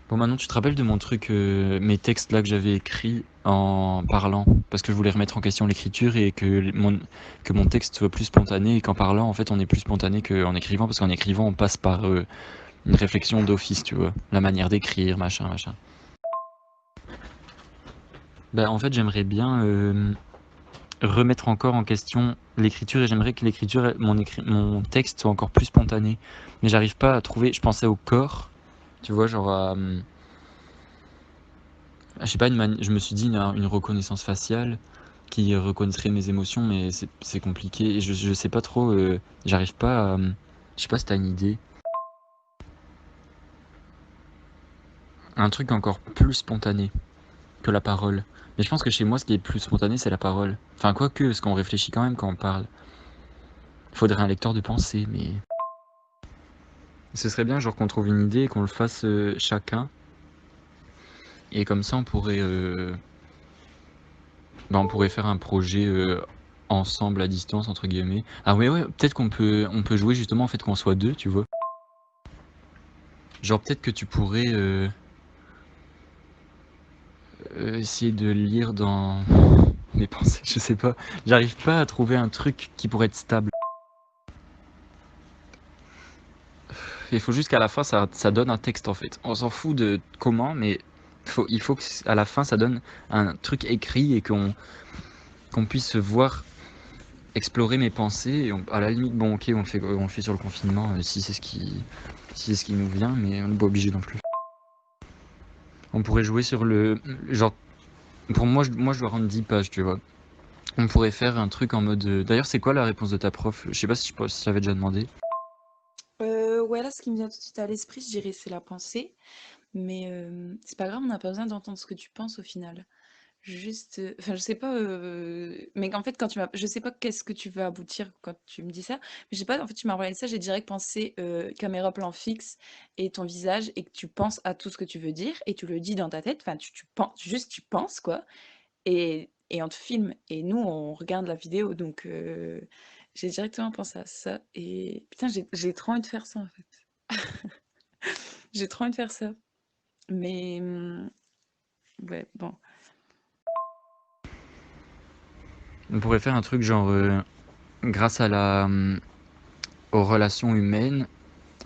Bon, maintenant, tu te rappelles de mon truc, mes textes là que j'avais écrits en parlant, parce que je voulais remettre en question l'écriture et que mon texte soit plus spontané et qu'en parlant, en fait, on est plus spontané qu'en écrivant, parce qu'en écrivant, on passe par une réflexion d'office, tu vois, la manière d'écrire, machin, machin. Bah, en fait, j'aimerais bien remettre encore en question l'écriture et j'aimerais que l'écriture, mon texte soit encore plus spontané. Mais j'arrive pas à trouver. Je pensais au corps, tu vois, genre à, je sais pas, je me suis dit une reconnaissance faciale qui reconnaîtrait mes émotions, mais c'est compliqué et je sais pas trop. J'arrive pas à, je sais pas si t'as une idée. Un truc encore plus spontané que la parole. Mais je pense que chez moi, ce qui est plus spontané, c'est la parole. Enfin, quoique, parce qu'on réfléchit quand même quand on parle. Faudrait un lecteur de pensée, mais ce serait bien, genre, qu'on trouve une idée et qu'on le fasse chacun. Et comme ça, on pourrait faire un projet ensemble à distance, entre guillemets. Ah ouais, ouais, peut-être on peut jouer justement, en fait, qu'on soit deux, tu vois. Genre, peut-être que tu pourrais essayer de lire dans mes pensées, je sais pas. J'arrive pas à trouver un truc qui pourrait être stable. Il faut juste qu'à la fin, ça donne un texte, en fait. On s'en fout de comment, mais il faut qu'à la fin, ça donne un truc écrit et qu'on puisse voir explorer mes pensées. Et à la limite, bon, ok, on le fait sur le confinement si c'est ce qui nous vient, mais on n'est pas obligé non plus. On pourrait jouer sur le genre. Pour moi, moi, je dois rendre 10 pages, tu vois. On pourrait faire un truc en mode. D'ailleurs, c'est quoi la réponse de ta prof? Je sais pas si je t'avais déjà demandé. Ouais, là, ce qui me vient tout de suite à l'esprit, je dirais c'est la pensée. Mais c'est pas grave, on n'a pas besoin d'entendre ce que tu penses au final. Juste, enfin, je sais pas, mais en fait, quand tu m'as, je sais pas qu'est-ce que tu veux aboutir quand tu me dis ça, mais je sais pas, en fait, tu m'as envoyé ça, j'ai direct pensé caméra plan fixe et ton visage et que tu penses à tout ce que tu veux dire et tu le dis dans ta tête, enfin, tu penses, juste tu penses quoi, et on te filme et nous, on regarde la vidéo, donc j'ai directement pensé à ça et putain, j'ai trop envie de faire ça en fait. J'ai trop envie de faire ça, mais ouais, bon. On pourrait faire un truc genre. Grâce à aux relations humaines,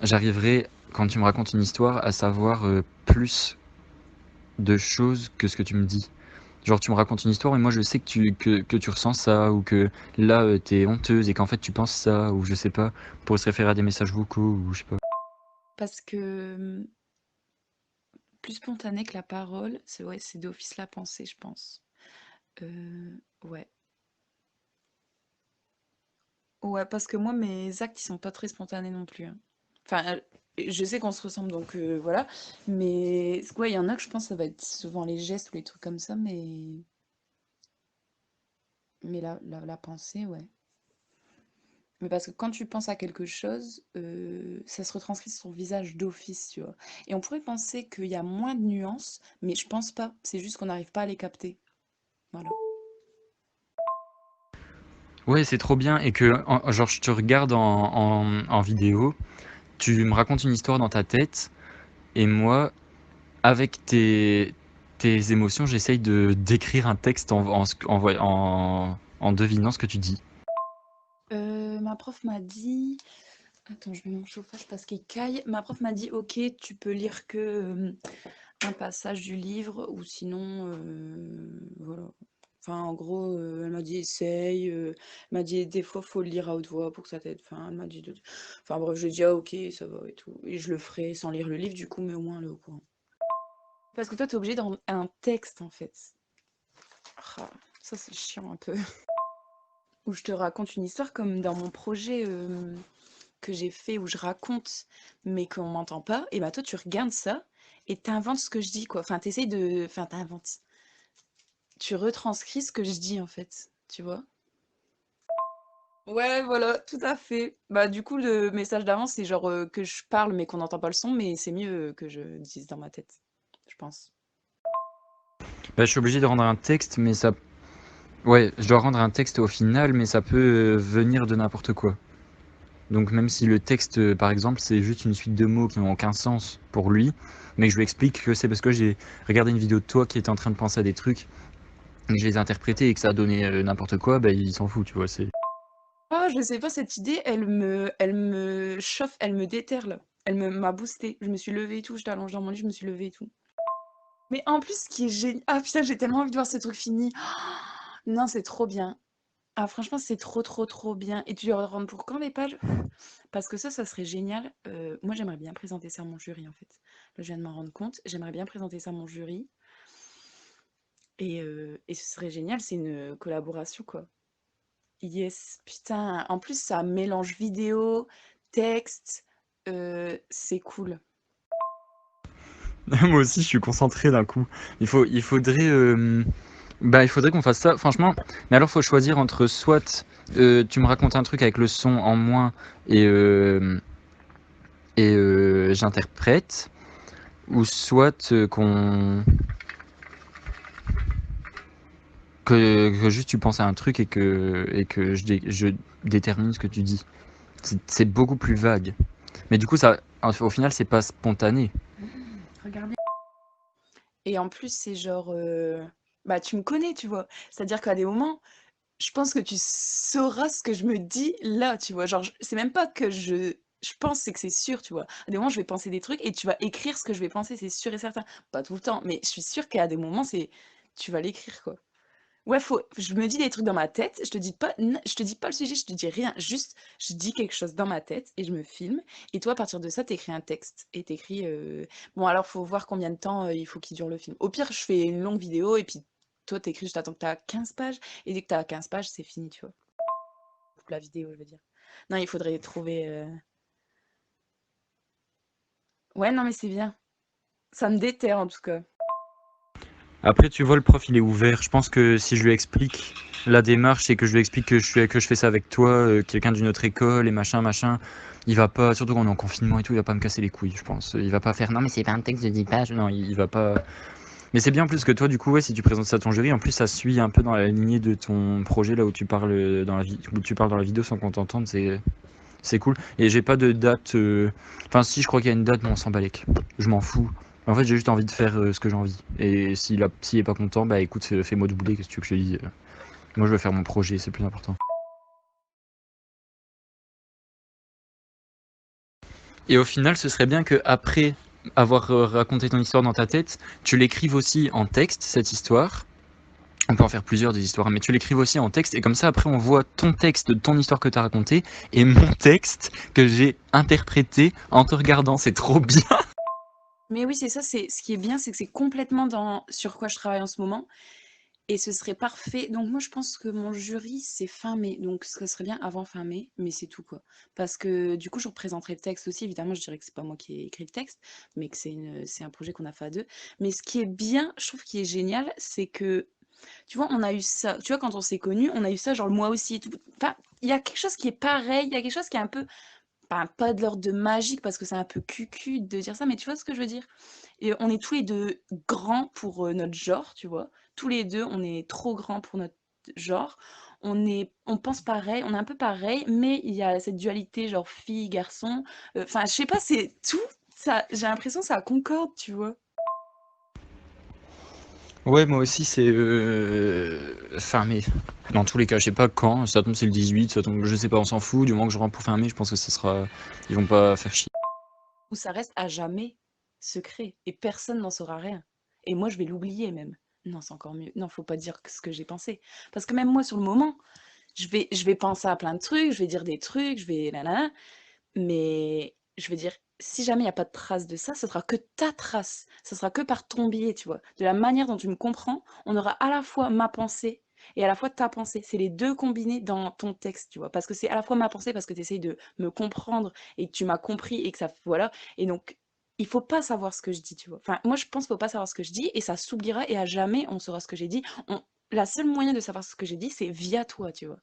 j'arriverai, quand tu me racontes une histoire, à savoir plus de choses que ce que tu me dis. Genre, tu me racontes une histoire et moi je sais que tu ressens ça, ou que là t'es honteuse et qu'en fait tu penses ça, ou je sais pas, pour se référer à des messages vocaux, ou je sais pas. Parce que plus spontané que la parole, c'est ouais, c'est d'office la pensée, je pense. Ouais. Ouais, parce que moi, mes actes, ils sont pas très spontanés non plus, hein. Enfin, je sais qu'on se ressemble, donc voilà. Mais ouais, il y en a que je pense ça va être souvent les gestes ou les trucs comme ça, mais la pensée, ouais. Mais parce que quand tu penses à quelque chose, ça se retranscrit sur ton visage d'office, tu vois. Et on pourrait penser qu'il y a moins de nuances, mais je pense pas. C'est juste qu'on n'arrive pas à les capter. Voilà. Ouais, c'est trop bien, et que genre je te regarde en vidéo, tu me racontes une histoire dans ta tête, et moi, avec tes émotions, j'essaye de d'écrire un texte en devinant ce que tu dis. Ma prof m'a dit attends, je mets mon chauffage parce qu'il caille. Ma prof m'a dit: «OK, tu peux lire que, un passage du livre ou sinon, voilà». Enfin, en gros, elle m'a dit: «Essaye», elle m'a dit: «Des fois, faut le lire à haute voix pour que ça t'aide». Enfin, elle m'a dit de enfin bref, je lui ai dit: «Ah OK, ça va et tout» et je le ferai sans lire le livre du coup, mais au moins elle est au courant. Parce que toi, tu es obligé dans un texte, en fait. Ah, ça, c'est chiant un peu. Où je te raconte une histoire comme dans mon projet, que j'ai fait où je raconte, mais qu'on m'entend pas, et bah toi tu regardes ça et t'inventes ce que je dis quoi. Enfin t'essayes de, enfin t'inventes. Tu retranscris ce que je dis en fait, tu vois. Ouais, voilà, tout à fait. Bah du coup le message d'avant c'est genre que je parle mais qu'on n'entend pas le son, mais c'est mieux que je dise dans ma tête, je pense. Bah, je suis obligé de rendre un texte, mais ça. Ouais, je dois rendre un texte au final, mais ça peut venir de n'importe quoi. Donc même si le texte, par exemple, c'est juste une suite de mots qui n'ont aucun sens pour lui, mais que je lui explique que c'est parce que j'ai regardé une vidéo de toi qui était en train de penser à des trucs, et que je les ai interprétés et que ça a donné n'importe quoi, bah il s'en fout, tu vois. Oh, je sais pas, cette idée, elle me chauffe, elle me déterre là. M'a boosté. Je me suis levée et tout, j'étais allongée dans mon lit, je me suis levée et tout. Mais en plus, ce qui est génial. Ah putain, j'ai tellement envie de voir ce truc fini. Non, c'est trop bien. Ah, franchement, c'est trop, trop, trop bien. Et tu dois rendre pour quand les pages? Parce que ça serait génial. Moi, j'aimerais bien présenter ça à mon jury, en fait. Là, je viens de m'en rendre compte. J'aimerais bien présenter ça à mon jury. Et ce serait génial, c'est une collaboration, quoi. Yes, putain. En plus, ça mélange vidéo, texte. C'est cool. Moi aussi, je suis concentré d'un coup. Il faudrait qu'on fasse ça, franchement. Mais alors, faut choisir entre soit tu me racontes un truc avec le son en moins et, j'interprète, ou soit que juste tu penses à un truc et que je détermine ce que tu dis. C'est beaucoup plus vague. Mais du coup, au final, c'est pas spontané. Regardez. Et en plus, c'est genre, bah, tu me connais, tu vois? C'est-à-dire qu'à des moments, je pense que tu sauras ce que je me dis là, tu vois? Genre, c'est même pas que je pense, c'est que c'est sûr, tu vois? À des moments, je vais penser des trucs et tu vas écrire ce que je vais penser, c'est sûr et certain. Pas tout le temps, mais je suis sûre qu'à des moments, tu vas l'écrire, quoi. Ouais, je me dis des trucs dans ma tête, je te dis pas le sujet, je te dis rien, juste je dis quelque chose dans ma tête et je me filme. Et toi, à partir de ça, t'écris un texte et t'écris. Bon, alors faut voir combien de temps il faut qu'il dure le film. Au pire, je fais une longue vidéo et puis toi, t'écris, je t'attends que t'as 15 pages et dès que t'as 15 pages, c'est fini, tu vois. Coupe la vidéo, je veux dire. Non, il faudrait trouver. Ouais, non, mais c'est bien. Ça me déterre en tout cas. Après, tu vois, le prof, il est ouvert. Je pense que si je lui explique la démarche et que je lui explique que je fais ça avec toi, quelqu'un d'une autre école et machin, machin, il va pas, surtout quand on est en confinement et tout, il va pas me casser les couilles, je pense. Il va pas faire, non, mais c'est pas un texte de 10 pages. Non, il va pas. Mais c'est bien plus que toi, du coup, ouais, si tu présentes ça à ton jury, en plus, ça suit un peu dans la lignée de ton projet, là où tu parles où tu parles dans la vidéo sans qu'on t'entende, c'est cool. Et j'ai pas de date. Enfin, si, je crois qu'il y a une date, mais on s'en balèque. Je m'en fous. En fait, j'ai juste envie de faire ce que j'ai envie. Et s'il est pas content, bah écoute, fais-moi doubler, qu'est-ce que tu veux que je te dise. Moi, je veux faire mon projet, c'est plus important. Et au final, ce serait bien que après avoir raconté ton histoire dans ta tête, tu l'écrives aussi en texte, cette histoire. On peut en faire plusieurs des histoires, mais tu l'écrives aussi en texte, et comme ça, après, on voit ton texte de ton histoire que tu as racontée, et mon texte que j'ai interprété en te regardant. C'est trop bien. Mais oui, c'est ça, c'est ce qui est bien, c'est que c'est complètement dans sur quoi je travaille en ce moment. Et ce serait parfait. Donc moi, je pense que mon jury, c'est fin mai. Donc ce serait bien avant fin mai, mais c'est tout quoi. Parce que du coup, je représenterai le texte aussi. Évidemment, je dirais que c'est pas moi qui ai écrit le texte, mais que c'est un projet qu'on a fait à deux. Mais ce qui est bien, je trouve qui est génial, c'est que, tu vois, on a eu ça. Tu vois, quand on s'est connus, on a eu ça genre le mois aussi et tout. Enfin, il y a quelque chose qui est pareil. Il y a quelque chose qui est un peu, pas de l'ordre de magique parce que c'est un peu cucu de dire ça, mais tu vois ce que je veux dire? Et on est tous les 2 grands pour, notre genre, tu vois? Tous les 2, on est trop grands pour notre genre. On pense pareil, on est un peu pareil, mais il y a cette dualité genre fille, garçon. Enfin, je sais pas, c'est tout ça j'ai l'impression que ça concorde, tu vois? Ouais, moi aussi, c'est fin mai. Dans tous les cas, je sais pas quand, ça tombe c'est le 18, ça tombe, je sais pas, on s'en fout, du moment que je rentre pour fin mai, je pense que ce sera. Ils vont pas faire chier. Où ça reste à jamais secret et personne n'en saura rien. Et moi, je vais l'oublier même. Non, c'est encore mieux. Non, faut pas dire ce que j'ai pensé. Parce que même moi, sur le moment, je vais penser à plein de trucs, je vais dire des trucs, je vais nanana, mais je veux dire, si jamais il y a pas de trace de ça, ce sera que ta trace. Ce sera que par ton biais, tu vois? De la manière dont tu me comprends, on aura à la fois ma pensée et à la fois ta pensée. C'est les 2 combinés dans ton texte, tu vois? Parce que c'est à la fois ma pensée parce que tu essayes de me comprendre et que tu m'as compris et que ça voilà et donc il faut pas savoir ce que je dis, tu vois? Enfin, moi, je pense qu'il faut pas savoir ce que je dis et ça s'oubliera et à jamais on saura ce que j'ai dit. On La seule moyen de savoir ce que j'ai dit, c'est via toi, tu vois?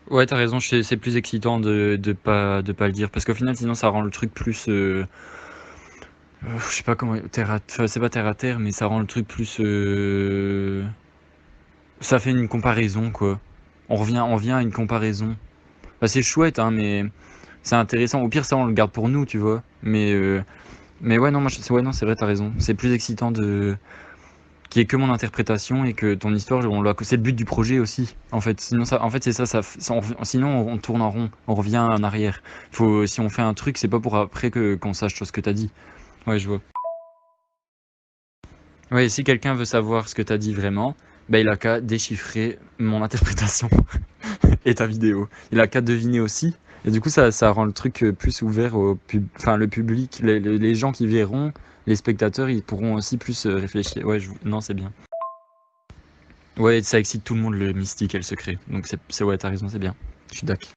Ouais, t'as raison, c'est plus excitant de pas le dire, parce qu'au final, sinon, ça rend le truc plus. Je sais pas comment. Enfin, c'est pas terre à terre, mais ça rend le truc plus. Ça fait une comparaison, quoi. On vient à une comparaison. Bah, c'est chouette, hein, mais c'est intéressant. Au pire, ça, on le garde pour nous, tu vois. Mais ouais, non, ouais, non, c'est vrai, t'as raison. C'est plus excitant de qu'il y ait que mon interprétation et que ton histoire, c'est le but du projet aussi. En fait, sinon ça, en fait, c'est ça, sinon on tourne en rond, on revient en arrière. Si on fait un truc, c'est pas pour après qu'on sache ce que t'as dit. Ouais, je vois. Ouais, si quelqu'un veut savoir ce que t'as dit vraiment, bah il a qu'à déchiffrer mon interprétation et ta vidéo. Il a qu'à deviner aussi. Et du coup, ça rend le truc plus ouvert enfin, le public, les gens qui verront, les spectateurs, ils pourront aussi plus réfléchir. Ouais, non, c'est bien. Ouais, ça excite tout le monde, le mystique et le secret. Donc ouais, t'as raison, c'est bien. Je suis d'accord.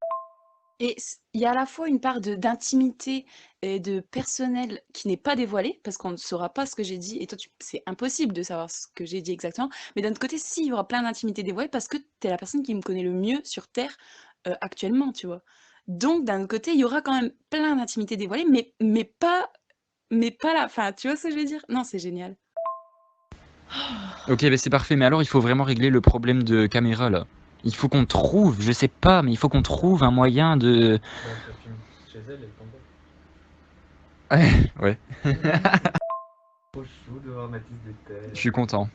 Et il y a à la fois une part d'intimité et de personnel qui n'est pas dévoilée, parce qu'on ne saura pas ce que j'ai dit, et toi, c'est impossible de savoir ce que j'ai dit exactement. Mais d'un autre côté, si, il y aura plein d'intimité dévoilée, parce que tu es la personne qui me connaît le mieux sur Terre actuellement, tu vois. Donc, d'un autre côté, il y aura quand même plein d'intimité dévoilée, mais pas là. Enfin, tu vois ce que je veux dire? Non, c'est génial. Ok, bah c'est parfait. Mais alors, il faut vraiment régler le problème de caméra là. Il faut qu'on trouve, je sais pas, mais il faut qu'on trouve un moyen de. Chez elle, elle t'embête. Ouais, Trop chou de voir Mathis d'été. je suis content.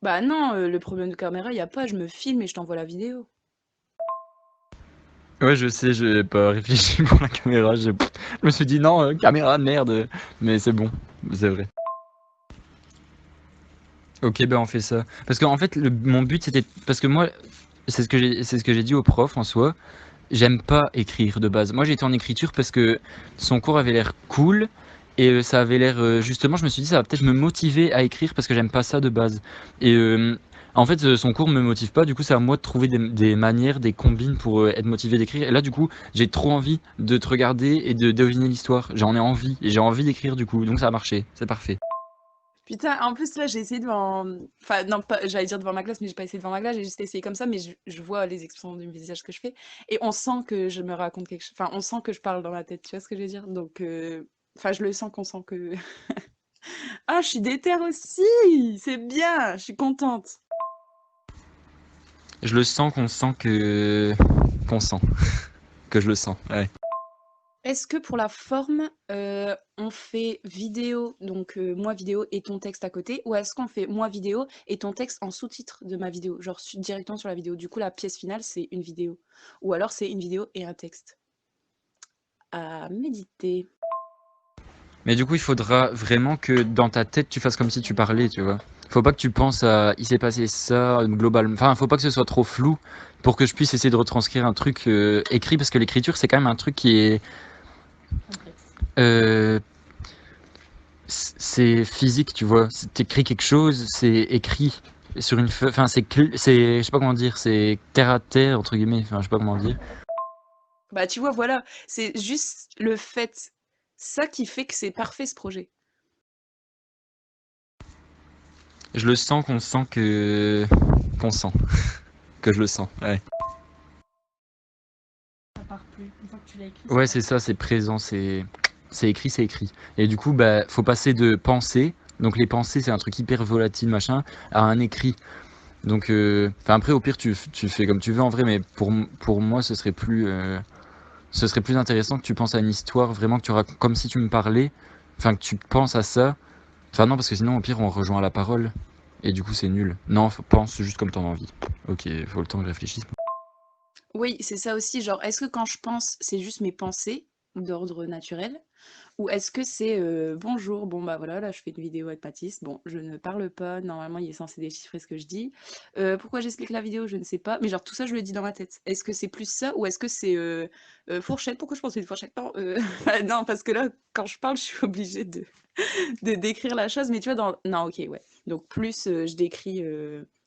Bah non, le problème de caméra, il n'y a pas, je me filme et je t'envoie la vidéo. Ouais, je sais, j'ai pas réfléchi pour la caméra. Je me suis dit non, caméra de merde. Mais c'est bon, c'est vrai. Ok, ben on fait ça. Parce qu'en fait, mon but c'était. Parce que moi, c'est ce que j'ai dit au prof en soi. J'aime pas écrire de base. Moi, j'étais en écriture parce que son cours avait l'air cool et ça avait l'air justement. Je me suis dit ça va peut-être me motiver à écrire parce que j'aime pas ça de base. Et en fait, son cours me motive pas. Du coup, c'est à moi de trouver des manières, des combines pour être motivé d'écrire. Et là, du coup, j'ai trop envie de te regarder et de deviner l'histoire. J'en ai envie et j'ai envie d'écrire du coup. Donc ça a marché. C'est parfait. Putain, en plus, là, j'ai essayé devant. Enfin, non, pas... j'allais dire devant ma classe, mais j'ai pas essayé devant ma classe, j'ai juste essayé comme ça, mais je vois les expressions du visage que je fais. Et on sent que je me raconte quelque chose. Enfin, on sent que je parle dans ma tête, tu vois ce que je veux dire? Donc, enfin, je le sens qu'on sent que. Ah, je suis déter aussi! C'est bien, je suis contente. Je le sens qu'on sent qu'on sent que je le sens. Ouais. Est-ce que pour la forme, on fait vidéo, donc moi vidéo et ton texte à côté, ou est-ce qu'on fait moi vidéo et ton texte en sous-titre de ma vidéo, genre directement sur la vidéo? Du coup, la pièce finale, c'est une vidéo. Ou alors c'est une vidéo et un texte. À méditer. Mais du coup, il faudra vraiment que dans ta tête, tu fasses comme si tu parlais, tu vois. Faut pas que tu penses à il s'est passé ça globalement. Enfin, faut pas que ce soit trop flou pour que je puisse essayer de retranscrire un truc écrit parce que l'écriture, c'est quand même un truc qui est euh, c'est physique, tu vois. T'écris quelque chose, c'est écrit sur une feuille. Enfin, je sais pas comment dire, c'est terre à terre entre guillemets. Enfin, je sais pas comment dire. Bah tu vois, voilà, c'est juste le fait, ça qui fait que c'est parfait ce projet. Je le sens qu'on sent que je le sens. Ouais. Ça part plus. Une fois que tu l'as écrit, Ouais, c'est ça, c'est présent, c'est écrit, c'est écrit. Et du coup, bah, faut passer de pensée, donc les pensées, c'est un truc hyper volatile, machin, à un écrit. Donc, enfin après, au pire, tu fais comme tu veux en vrai, mais pour moi, ce serait plus intéressant que tu penses à une histoire, vraiment que tu racontes comme si tu me parlais, enfin que tu penses à ça. Enfin non, parce que sinon, au pire, on rejoint la parole, et du coup, c'est nul. Non, pense juste comme t'en as envie. Ok, faut le temps que je réfléchisse. Oui, c'est ça aussi, genre, est-ce que quand je pense, c'est juste mes pensées d'ordre naturel? Ou est-ce que c'est bonjour, bon bah voilà, là je fais une vidéo avec Mathis, bon je ne parle pas, normalement il est censé déchiffrer ce que je dis. Pourquoi j'explique la vidéo, je ne sais pas, mais genre tout ça je le dis dans ma tête. Est-ce que c'est plus ça ou est-ce que c'est fourchette? Pourquoi je pense à une fourchette? Non, non, parce que là quand je parle je suis obligée de décrire la chose, mais tu vois dans... Non ok ouais, donc plus je décris...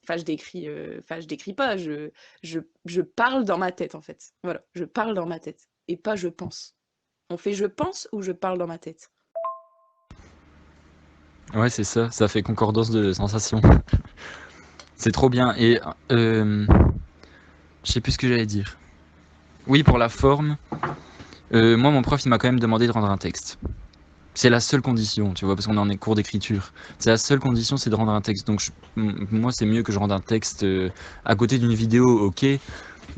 Enfin, je décris pas, je parle dans ma tête en fait. Voilà, je parle dans ma tête et pas je pense. On fait je pense ou je parle dans ma tête? Ouais, c'est ça, ça fait concordance de sensations. C'est trop bien. Et je sais plus ce que j'allais dire. Oui, pour la forme, moi, mon prof, il m'a quand même demandé de rendre un texte. C'est la seule condition, tu vois, parce qu'on est en cours d'écriture. C'est la seule condition, c'est de rendre un texte. Donc, moi, c'est mieux que je rende un texte à côté d'une vidéo, ok.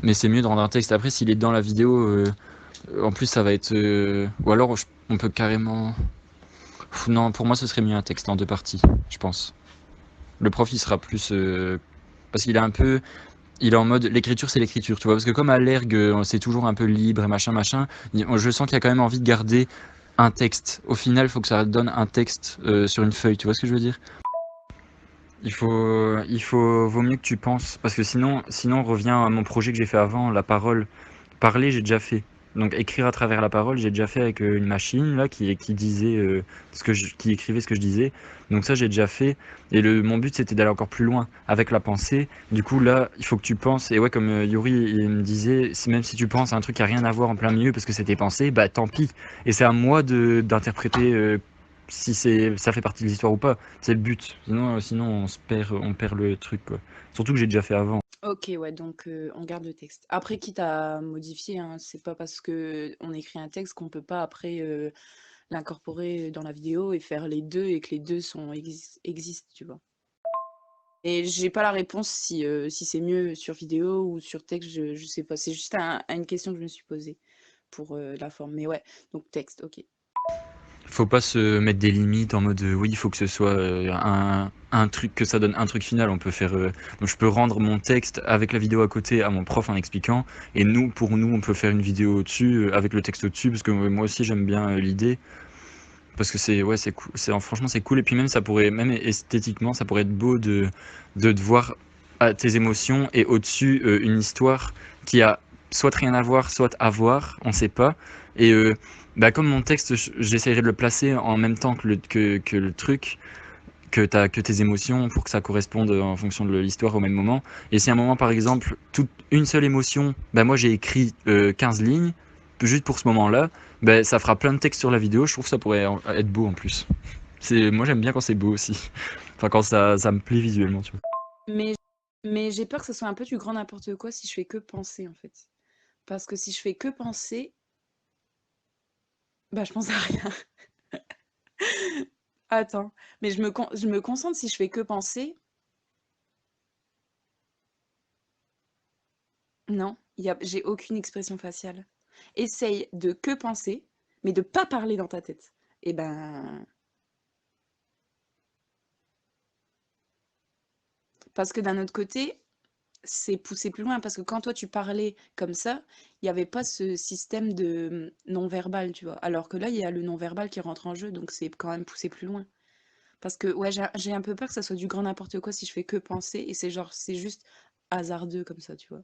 Mais c'est mieux de rendre un texte. Après, s'il est dans la vidéo, en plus, ça va être... Ou alors, on peut carrément... Non, pour moi, ce serait mieux un texte en 2 parties, je pense. Le prof, il sera plus... Parce qu'il est un peu... Il est en mode, l'écriture, c'est l'écriture, tu vois. Parce que comme à l'ergue, c'est toujours un peu libre et machin, je sens qu'il y a quand même envie de garder un texte. Au final, il faut que ça donne un texte sur une feuille, tu vois ce que je veux dire? Vaut mieux que tu penses, parce que sinon, on revient à mon projet que j'ai fait avant, la parole. Parler, j'ai déjà fait. Donc écrire à travers la parole, j'ai déjà fait avec une machine là qui disait qui écrivait ce que je disais. Donc ça, j'ai déjà fait. Et mon but, c'était d'aller encore plus loin avec la pensée. Du coup, là, il faut que tu penses. Et ouais, comme Yuri, il me disait, même si tu penses à un truc qui a rien à voir en plein milieu parce que c'était pensé, bah tant pis. Et c'est à moi d'interpréter si ça fait partie de l'histoire ou pas. C'est le but. Sinon on perd le truc, quoi. Surtout que j'ai déjà fait avant. Ok, ouais, donc on garde le texte. Après, quitte à modifier, hein, c'est pas parce que on écrit un texte qu'on peut pas après l'incorporer dans la vidéo et faire les deux et que les deux existent, tu vois. Et j'ai pas la réponse si c'est mieux sur vidéo ou sur texte, je sais pas. C'est juste une question que je me suis posée pour la forme. Mais ouais, donc texte, ok. Faut pas se mettre des limites en mode oui, il faut que ce soit un truc, que ça donne un truc final. On peut faire. Donc je peux rendre mon texte avec la vidéo à côté à mon prof en expliquant. Et pour nous, on peut faire une vidéo au-dessus avec le texte au-dessus parce que moi aussi j'aime bien l'idée. Parce que c'est cool. Franchement, c'est cool. Et puis même, même esthétiquement, ça pourrait être beau de te voir à tes émotions et au-dessus une histoire qui a soit rien à voir, soit à voir, on sait pas. Et bah, comme mon texte, j'essaierai de le placer en même temps que le truc, que tes émotions pour que ça corresponde en fonction de l'histoire au même moment. Et si à un moment, par exemple, une seule émotion, bah moi j'ai écrit 15 lignes, juste pour ce moment-là, bah, ça fera plein de textes sur la vidéo. Je trouve que ça pourrait être beau en plus. Moi j'aime bien quand c'est beau aussi. Enfin, quand ça me plaît visuellement, tu vois. Mais, mais j'ai peur que ce soit un peu du grand n'importe quoi si je fais que penser, en fait. Parce que si je fais que penser, bah je pense à rien. Attends, mais je me concentre si je fais que penser. Non, j'ai aucune expression faciale. Essaye de que penser, mais de pas parler dans ta tête. Et ben, parce que d'un autre côté, c'est poussé plus loin. Parce que quand toi tu parlais comme ça, il n'y avait pas ce système de non-verbal, tu vois. Alors que là, il y a le non-verbal qui rentre en jeu, donc c'est quand même poussé plus loin. Parce que ouais, j'ai un peu peur que ça soit du grand n'importe quoi si je fais que penser et c'est juste hasardeux comme ça, tu vois.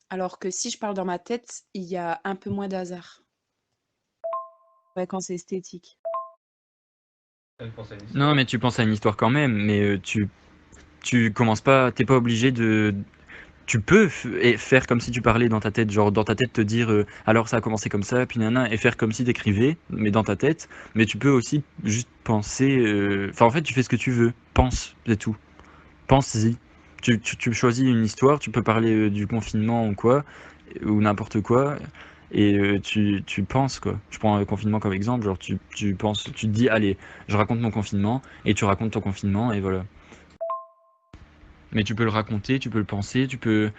Alors que si je parle dans ma tête, il y a un peu moins d'hasard. Ouais, quand c'est esthétique. Elle pense à une Non, histoire. mais tu penses à une histoire quand même, mais tu commences pas, t'es pas obligé de. Tu peux et faire comme si tu parlais dans ta tête, genre dans ta tête te dire alors ça a commencé comme ça, puis nana, et faire comme si t'écrivais, mais dans ta tête. Mais tu peux aussi juste penser. Enfin, en fait, tu fais ce que tu veux. Pense, c'est tout. Pense-y. Tu choisis une histoire, tu peux parler du confinement ou quoi, ou n'importe quoi, et tu penses quoi. Je prends le confinement comme exemple, genre tu penses, tu te dis allez, je raconte mon confinement, et tu racontes ton confinement, et voilà. Mais tu peux le raconter, tu peux le penser, tu peux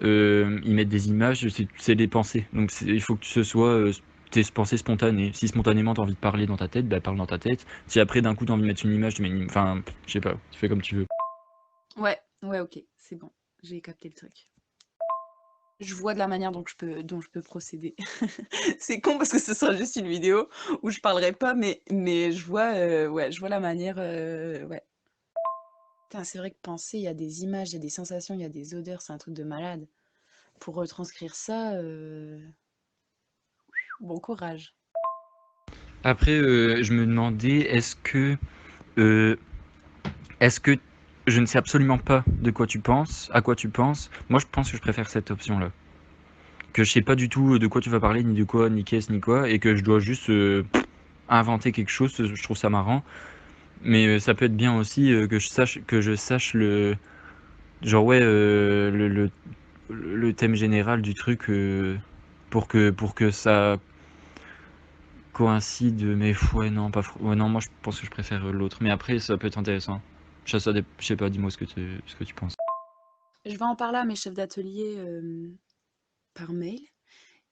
y mettre des images, c'est des pensées. Donc il faut que ce soit tes pensées spontanées. Si spontanément tu as envie de parler dans ta tête, bah parle dans ta tête. Si après d'un coup tu as envie de mettre une image, tu mets une... Enfin, je sais pas, tu fais comme tu veux. Ouais, ouais, ok, c'est bon, j'ai capté le truc. Je vois de la manière dont je peux procéder. C'est con parce que ce sera juste une vidéo où je parlerai pas, mais ouais, je vois la manière, ouais. Putain, c'est vrai que penser, il y a des images, il y a des sensations, il y a des odeurs, c'est un truc de malade. Pour retranscrire ça, bon courage. Après, je me demandais, euh, est-ce que je ne sais absolument pas de quoi tu penses, à quoi tu penses. Moi, je pense que je préfère cette option-là. Que je sais pas du tout de quoi tu vas parler, ni de quoi, ni qu'est-ce, ni quoi, et que je dois juste inventer quelque chose. Je trouve ça marrant. Mais ça peut être bien aussi que je sache genre ouais, le thème général du truc pour que ça coïncide. Mais ouais, non, pas, ouais, non, moi je pense que je préfère l'autre. Mais après, ça peut être intéressant. Je sais pas, dis-moi ce que tu penses. Je vais en parler à mes chefs d'atelier par mail.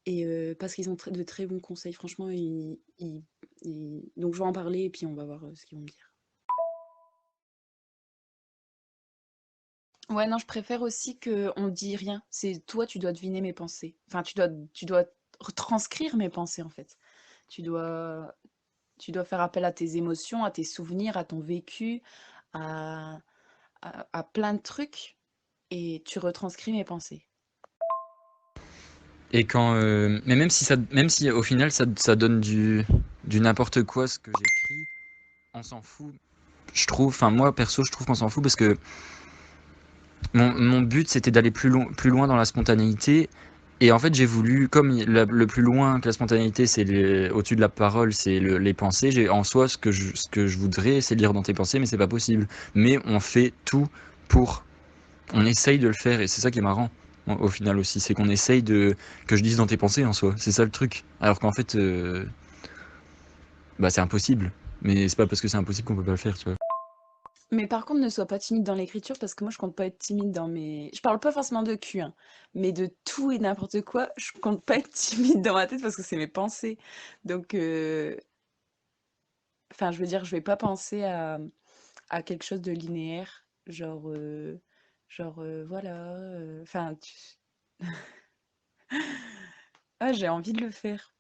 Et parce qu'ils ont de très bons conseils, franchement, donc je vais en parler et puis on va voir ce qu'ils vont me dire. Ouais, non, je préfère aussi qu'on dit rien. C'est toi, tu dois deviner mes pensées. Enfin, tu dois retranscrire mes pensées, en fait. Tu dois, tu dois faire appel à tes émotions, à tes souvenirs, à ton vécu, à, à plein de trucs, et tu retranscris mes pensées. Et quand, mais même si au final ça donne du n'importe quoi ce que j'écris, on s'en fout. Je trouve, enfin moi perso, je trouve qu'on s'en fout parce que mon but c'était d'aller plus loin dans la spontanéité. Et en fait, j'ai voulu, comme le plus loin que la spontanéité, c'est au-dessus de la parole, c'est les pensées. En soi, ce que je voudrais, c'est lire dans tes pensées, mais c'est pas possible. Mais on fait tout pour, on essaye de le faire, et c'est ça qui est marrant. Au final aussi, c'est qu'on essaye que je dise dans tes pensées en soi. C'est ça le truc. Alors qu'en fait, bah c'est impossible. Mais c'est pas parce que c'est impossible qu'on peut pas le faire, tu vois. Mais par contre, ne sois pas timide dans l'écriture parce que moi, je compte pas être timide dans mes. Je parle pas forcément de cul, hein, mais de tout et n'importe quoi. Je compte pas être timide dans ma tête parce que c'est mes pensées. Donc, enfin, je veux dire, je vais pas penser à quelque chose de linéaire, voilà. Enfin, ah, j'ai envie de le faire.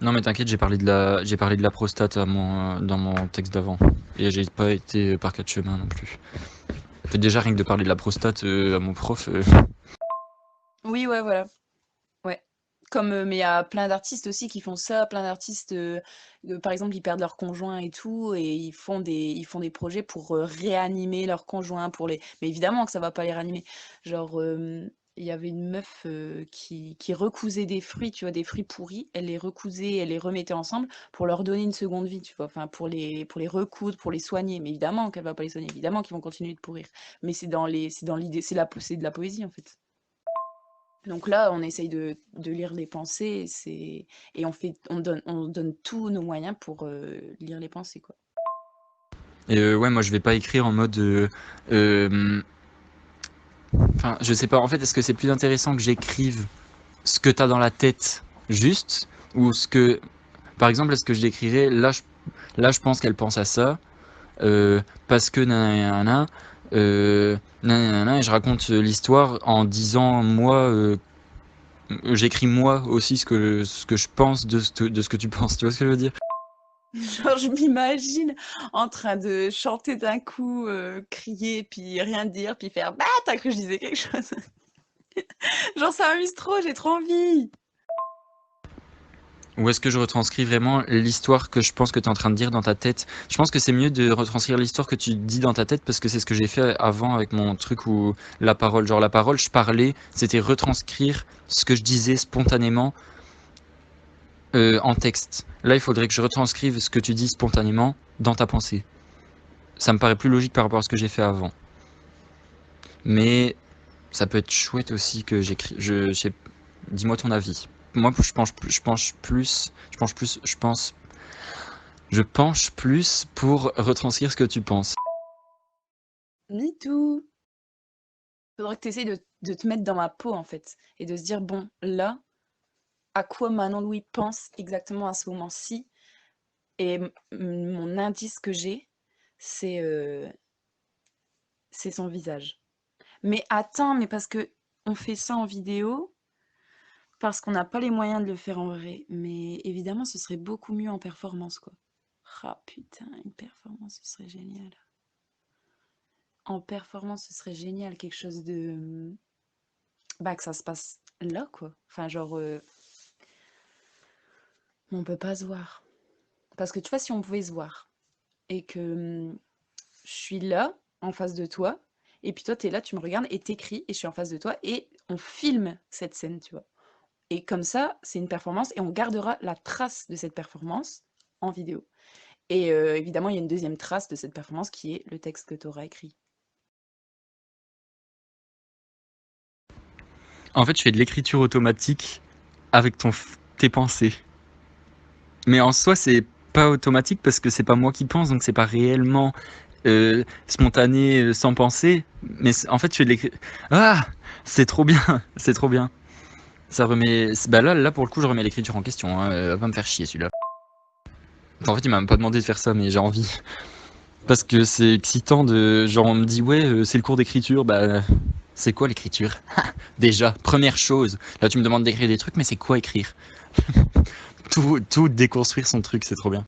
Non mais t'inquiète, j'ai parlé de la prostate dans mon texte d'avant. Et j'ai pas été par quatre chemins non plus. En fait, déjà, rien que de parler de la prostate à mon prof, Oui, ouais, voilà. Ouais. Comme, mais il y a plein d'artistes aussi qui font ça, plein d'artistes, par exemple, ils perdent leur conjoint et tout et ils font des projets pour, réanimer leur conjoint, mais évidemment que ça va pas les réanimer. Genre, il y avait une meuf, qui recousait des fruits, tu vois? Des fruits pourris. Elle les recousait, elle les remettait ensemble pour leur donner une seconde vie, tu vois? Enfin, pour les recoudre, pour les soigner. Mais évidemment qu'elle va pas les soigner, évidemment qu'ils vont continuer de pourrir. Mais c'est dans l'idée, c'est de la poésie, en fait. Donc là, on essaye de lire les pensées, et on donne tous nos moyens pour lire les pensées, quoi. et ouais, moi je vais pas écrire en mode. Euh, Enfin, je sais pas, en fait, est-ce que c'est plus intéressant que j'écrive ce que t'as dans la tête juste, ou ce que. Par exemple, est-ce que je décrirais, là, je pense qu'elle pense à ça, parce que nanana, nanana, et je raconte l'histoire en disant, moi, j'écris moi aussi ce que je pense de ce que tu penses, tu vois ce que je veux dire? Genre, je m'imagine en train de chanter d'un coup, crier, puis rien dire, puis faire: «Bah, tu cru que je disais quelque chose?» Genre, ça m'amuse trop, j'ai trop envie! Ou est-ce que je retranscris vraiment l'histoire que je pense que tu es en train de dire dans ta tête? Je pense que c'est mieux de retranscrire l'histoire que tu dis dans ta tête parce que c'est ce que j'ai fait avant avec mon truc où la parole, genre la parole, je parlais, c'était retranscrire ce que je disais spontanément en texte. Là, il faudrait que je retranscrive ce que tu dis spontanément dans ta pensée. Ça me paraît plus logique par rapport à ce que j'ai fait avant. Mais ça peut être chouette aussi que j'écris. Dis-moi ton avis. Moi, je penche plus pour retranscrire ce que tu penses. Me too! Faudrait que tu essayes de te mettre dans ma peau, en fait, et de se dire: «Bon, là, à quoi Manon Louis pense exactement à ce moment-ci?» Et mon indice que j'ai, c'est, c'est son visage. Mais attends, mais parce que on fait ça en vidéo, parce qu'on n'a pas les moyens de le faire en vrai. Mais évidemment, ce serait beaucoup mieux en performance, quoi. Ah putain, une performance, ce serait génial. En performance, ce serait génial, quelque chose de, bah, que ça se passe là, quoi. Enfin, genre, on peut pas se voir. Parce que tu vois, si on pouvait se voir et que je suis là, en face de toi, et puis toi, tu es là, tu me regardes et t'écris, et je suis en face de toi, et on filme cette scène, tu vois. Et comme ça, c'est une performance, et on gardera la trace de cette performance en vidéo. Et évidemment, il y a une deuxième trace de cette performance qui est le texte que tu auras écrit. En fait, je fais de l'écriture automatique avec tes pensées. Mais en soi, c'est pas automatique parce que c'est pas moi qui pense, donc c'est pas réellement spontané, sans penser. Mais en fait, tu fais de l'écriture. Ah, c'est trop bien, c'est trop bien. Ça remet. Bah là, pour le coup, je remets l'écriture en question. Hein. Va pas me faire chier celui-là. En fait, il m'a même pas demandé de faire ça, mais j'ai envie. Parce que c'est excitant de. Genre, on me dit, ouais, c'est le cours d'écriture. Bah, c'est quoi l'écriture? Déjà, première chose. Là, tu me demandes d'écrire des trucs, mais c'est quoi écrire? Tout déconstruire son truc, c'est trop bien.